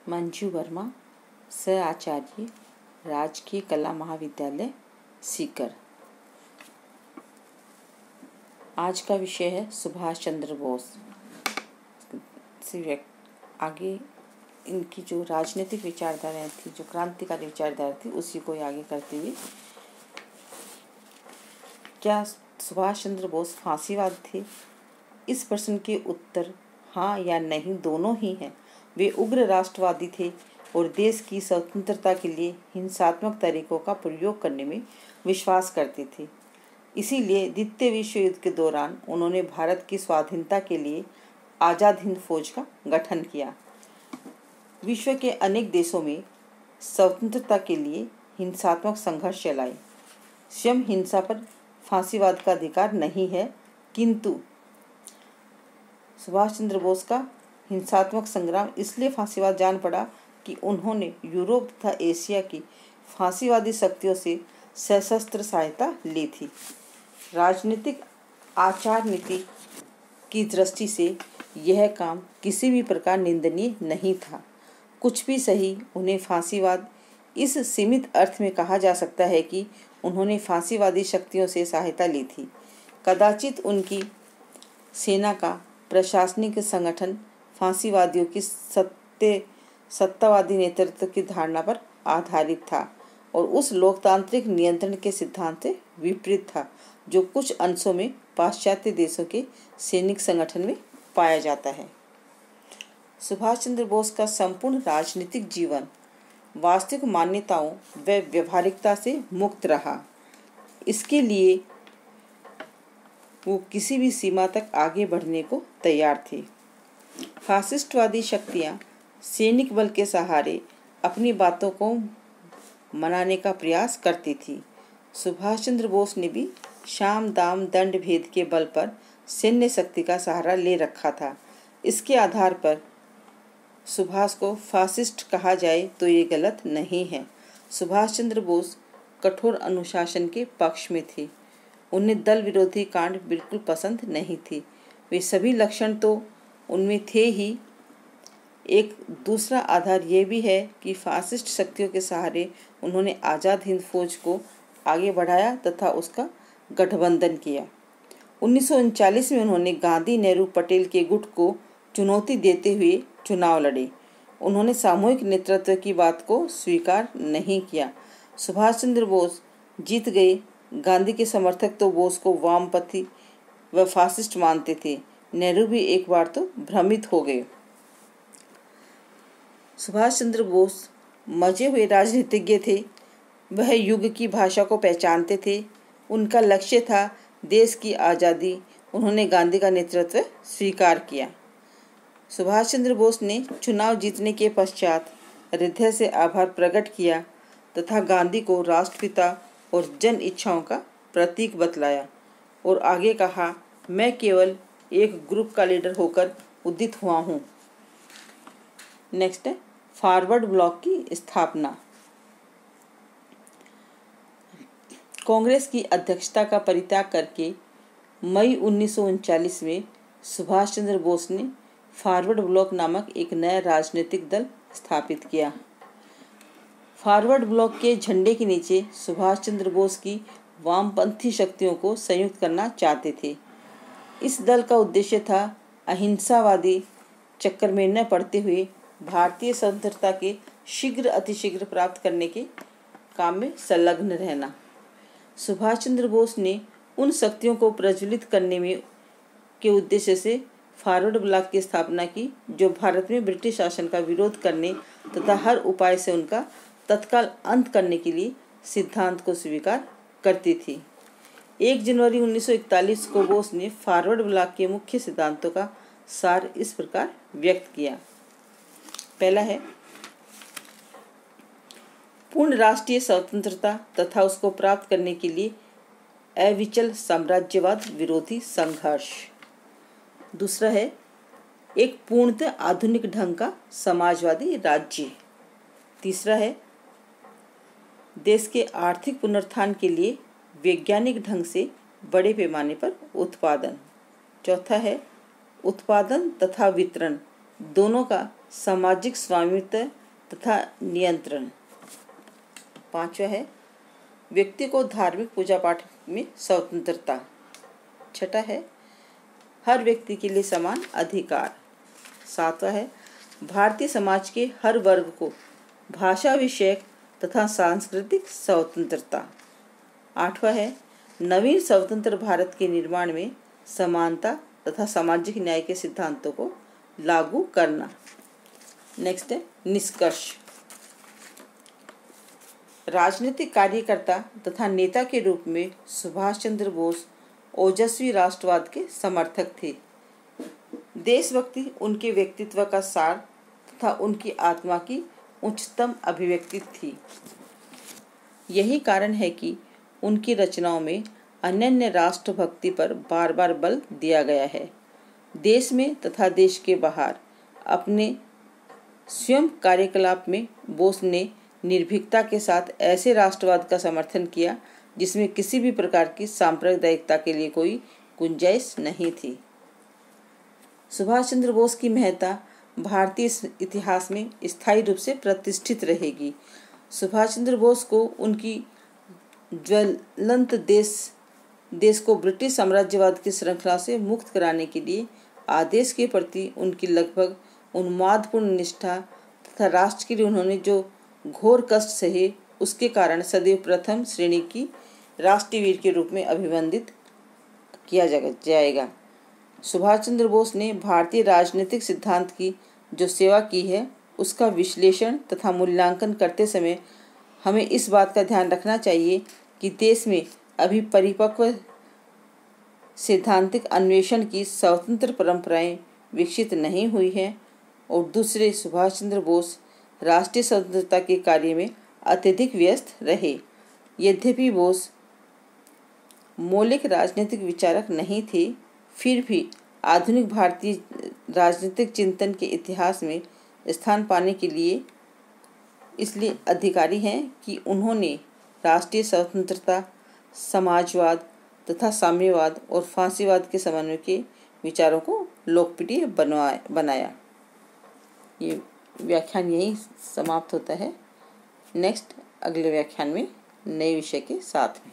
मंजू वर्मा, सह आचार्य, राजकीय कला महाविद्यालय, सीकर। आज का विषय है सुभाष चंद्र बोस। आगे इनकी जो राजनीतिक विचारधाराएं थी, जो क्रांतिकारी विचारधारा थी, उसी को आगे करते हुए, क्या सुभाष चंद्र बोस फांसीवाद थे? इस प्रश्न के उत्तर हाँ या नहीं दोनों ही हैं। वे उग्र राष्ट्रवादी थे और देश की स्वतंत्रता के लिए हिंसात्मक तरीकों का प्रयोग करने में विश्वास करते थे। इसीलिए द्वितीय विश्व युद्ध के दौरान उन्होंने भारत की स्वाधीनता के लिए आज़ाद हिंद फौज का गठन किया। विश्व के अनेक देशों में स्वतंत्रता के लिए हिंसात्मक संघर्ष चलाए। स्वयं हिंसा पर फांसीवाद का अधिकार नहीं है, किंतु सुभाष चंद्र बोस का हिंसात्मक संग्राम इसलिए फांसीवाद जान पड़ा कि उन्होंने यूरोप तथा एशिया की फांसीवादी शक्तियों से सशस्त्र सहायता ली थी। राजनीतिक आचार नीति की दृष्टि से यह काम किसी भी प्रकार निंदनीय नहीं था। कुछ भी सही, उन्हें फांसीवाद इस सीमित अर्थ में कहा जा सकता है कि उन्होंने फांसीवादी शक्तियों से सहायता ली थी। कदाचित उनकी सेना का प्रशासनिक संगठन फांसीवादियों की सत्तावादी नेतृत्व की धारणा पर आधारित था और उस लोकतांत्रिक नियंत्रण के सिद्धांत से विपरीत था जो कुछ अंशों में पाश्चात्य देशों के सैनिक संगठन में पाया जाता है। सुभाष चंद्र बोस का संपूर्ण राजनीतिक जीवन वास्तविक मान्यताओं व व्यवहारिकता से मुक्त रहा। इसके लिए वो किसी भी सीमा तक आगे बढ़ने को तैयार थे। फासिस्टवादी शक्तियां सैनिक बल के सहारे अपनी बातों को मनाने का प्रयास करती थी। सुभाष चंद्र बोस ने भी साम दाम दंड भेद के बल पर सैन्य शक्ति का सहारा ले रखा था। इसके आधार पर सुभाष को फासिस्ट कहा जाए तो ये गलत नहीं है। सुभाष चंद्र बोस कठोर अनुशासन के पक्ष में थे। उन्हें दल विरोधी कांड बिल्कुल पसंद नहीं थी। वे सभी लक्षण तो उनमें थे ही। एक दूसरा आधार ये भी है कि फासिस्ट शक्तियों के सहारे उन्होंने आज़ाद हिंद फौज को आगे बढ़ाया तथा उसका गठबंधन किया। 1939 में उन्होंने गांधी, नेहरू, पटेल के गुट को चुनौती देते हुए चुनाव लड़े। उन्होंने सामूहिक नेतृत्व की बात को स्वीकार नहीं किया। सुभाष चंद्र बोस जीत गए। गांधी के समर्थक तो बोस को वामपंथी व फासिस्ट मानते थे। नेहरू भी एक बार तो भ्रमित हो गए। सुभाष चंद्र बोस मजे हुए राजनीतिज्ञ थे। वह युग की भाषा को पहचानते थे। उनका लक्ष्य था देश की आज़ादी। उन्होंने गांधी का नेतृत्व स्वीकार किया। सुभाष चंद्र बोस ने चुनाव जीतने के पश्चात हृदय से आभार प्रकट किया तथा गांधी को राष्ट्रपिता और जन इच्छाओं का प्रतीक बतलाया और आगे कहा, मैं केवल एक ग्रुप का लीडर होकर उदित हुआ हूँ। नेक्स्ट है फॉरवर्ड ब्लॉक की स्थापना। कांग्रेस की अध्यक्षता का परित्याग करके मई 1939 में सुभाष चंद्र बोस ने फॉरवर्ड ब्लॉक नामक एक नया राजनीतिक दल स्थापित किया। फॉरवर्ड ब्लॉक के झंडे के नीचे सुभाष चंद्र बोस की वामपंथी शक्तियों को संयुक्त करना चाहते थे। इस दल का उद्देश्य था अहिंसावादी चक्कर में न पड़ते हुए भारतीय स्वतंत्रता के शीघ्र अतिशीघ्र प्राप्त करने के काम में संलग्न रहना। सुभाष चंद्र बोस ने उन शक्तियों को प्रज्वलित करने में के उद्देश्य से फॉरवर्ड ब्लॉक की स्थापना की जो भारत में ब्रिटिश शासन का विरोध करने तथा हर उपाय से उनका तत्काल अंत करने के लिए सिद्धांत को स्वीकार करती थी। 1 जनवरी 1941 को बोस ने फॉरवर्ड ब्लॉक के मुख्य सिद्धांतों का सार इस प्रकार व्यक्त किया। पहला है पूर्ण राष्ट्रीय स्वतंत्रता तथा उसको प्राप्त करने के लिए अविचल साम्राज्यवाद विरोधी संघर्ष। दूसरा है एक पूर्णतः आधुनिक ढंग का समाजवादी राज्य। तीसरा है देश के आर्थिक पुनरुत्थान के लिए वैज्ञानिक ढंग से बड़े पैमाने पर उत्पादन। चौथा है उत्पादन तथा वितरण दोनों का सामाजिक स्वामित्व तथा नियंत्रण। 5वां है व्यक्ति को धार्मिक पूजा पाठ में स्वतंत्रता। 6वां है हर व्यक्ति के लिए समान अधिकार। 7वां है भारतीय समाज के हर वर्ग को भाषा विषयक तथा सांस्कृतिक स्वतंत्रता। 8वां है नवीन स्वतंत्र भारत के निर्माण में समानता तथा सामाजिक न्याय के सिद्धांतों को लागू करना। नेक्स्ट है निष्कर्ष। राजनीतिक कार्यकर्ता तथा नेता के रूप में सुभाष चंद्र बोस ओजस्वी राष्ट्रवाद के समर्थक थे। देशभक्ति उनके व्यक्तित्व का सार तथा उनकी आत्मा की उच्चतम अभिव्यक्ति थी। यही कारण है कि उनकी रचनाओं में अनन्य राष्ट्रभक्ति पर बार बार बल दिया गया है। देश में तथा देश के बाहर अपने स्वयं कार्यकलाप में बोस ने निर्भीकता के साथ ऐसे राष्ट्रवाद का समर्थन किया जिसमें किसी भी प्रकार की सांप्रदायिकता के लिए कोई गुंजाइश नहीं थी। सुभाष चंद्र बोस की महत्ता भारतीय इतिहास में स्थायी रूप से प्रतिष्ठित रहेगी। सुभाष चंद्र बोस को उनकी ज्वलंत देश को ब्रिटिश साम्राज्यवाद की श्रृंखला से मुक्त कराने के लिए आदेश के प्रति उनकी लगभग उन्मादपूर्ण निष्ठा तथा राष्ट्र के लिए उन्होंने जो घोर कष्ट सहे उसके कारण सदैव प्रथम श्रेणी की राष्ट्रवीर के रूप में अभिवंदित किया जाएगा। सुभाष चंद्र बोस ने भारतीय राजनीतिक सिद्धांत की जो सेवा की है उसका विश्लेषण तथा मूल्यांकन करते समय हमें इस बात का ध्यान रखना चाहिए कि देश में अभी परिपक्व सैद्धांतिक अन्वेषण की स्वतंत्र परंपराएं विकसित नहीं हुई हैं और दूसरे सुभाष चंद्र बोस राष्ट्रीय स्वतंत्रता के कार्य में अत्यधिक व्यस्त रहे। यद्यपि बोस मौलिक राजनीतिक विचारक नहीं थे, फिर भी आधुनिक भारतीय राजनीतिक चिंतन के इतिहास में स्थान पाने के लिए इसलिए अधिकारी हैं कि उन्होंने राष्ट्रीय स्वतंत्रता, समाजवाद तथा साम्यवाद और फांसीवाद के समन्वय के विचारों को लोकप्रिय बनाया। ये व्याख्यान यहीं समाप्त होता है। नेक्स्ट अगले व्याख्यान में नए विषय के साथ में।